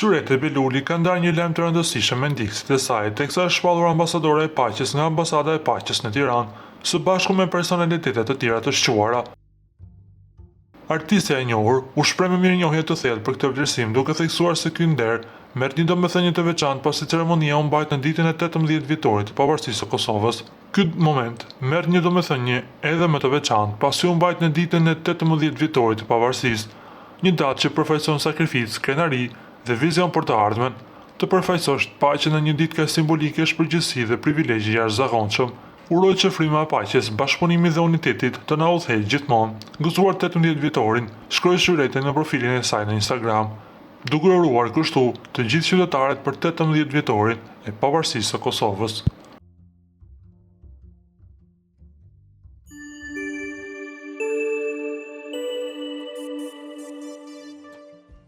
Shurete Beluli ka ndarë një lajm të rëndësishëm me ndjekësit e saj, teksa është shpallur ambasadore e paqes nga Ambasada e Paqes në Tiranë, së bashku me personalitetet të tjera të shquara. Artistja e njohur u shpreh me mirënjohje të thellë për këtë vlerësim, duke theksuar se ky nder merr një domethënie të veçantë pasi ceremonia u mbajt në ditën e 18 vjetorit të pavarësisë së Kosovës. Ky moment merr një domethënie edhe më të veçantë pasi u mbajt në ditën e 18 vjetorit të pavarësisë, një datë që përfaqëson sakrificë, krenari dhe vizion për të ardhmen. Të përfaqësosh paqen në një ditë kaq simbolike është përgjegjësi dhe privilegj i jashtëzakonshëm. Uroj që fryma e paqes, bashkëpunimit dhe unitetit të na udhëheqë gjithmonë. Gëzuar 18 vjetorin, shkroi Shurete në profilin e saj në Instagram, duke uruar kështu të gjithë qytetarët për 18 vjetorin e pavarësisë së Kosovës.